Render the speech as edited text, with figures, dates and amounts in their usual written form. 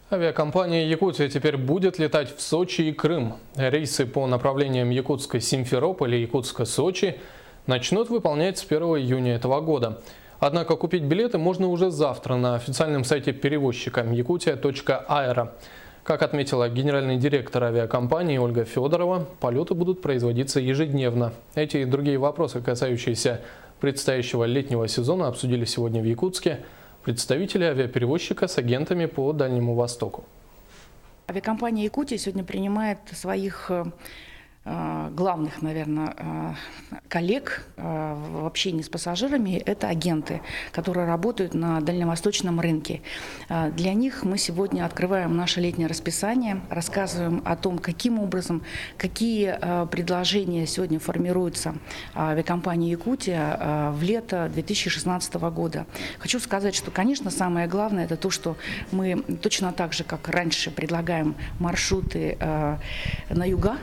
Авиакомпания «Якутия» теперь будет летать в Сочи и Крым. Рейсы по направлениям Якутска-Симферополь и Якутска-Сочи начнут выполнять с 1 июня этого года. Однако купить билеты можно уже завтра на официальном сайте перевозчика yakutia.aero. Как отметила генеральный директор авиакомпании Ольга Федорова, полеты будут производиться ежедневно. Эти и другие вопросы, касающиеся предстоящего летнего сезона, обсудили сегодня в Якутске представители авиаперевозчика с агентами по Дальнему Востоку. Авиакомпания «Якутия» сегодня принимает своих главных, наверное, коллег в общении с пассажирами. Это агенты, которые работают на дальневосточном рынке. Для них мы сегодня открываем наше летнее расписание, рассказываем о том, каким образом, какие предложения сегодня формируются авиакомпанией «Якутия» в лето 2016 года. Хочу сказать, что, конечно, самое главное – это то, что мы точно так же, как раньше, предлагаем маршруты на юга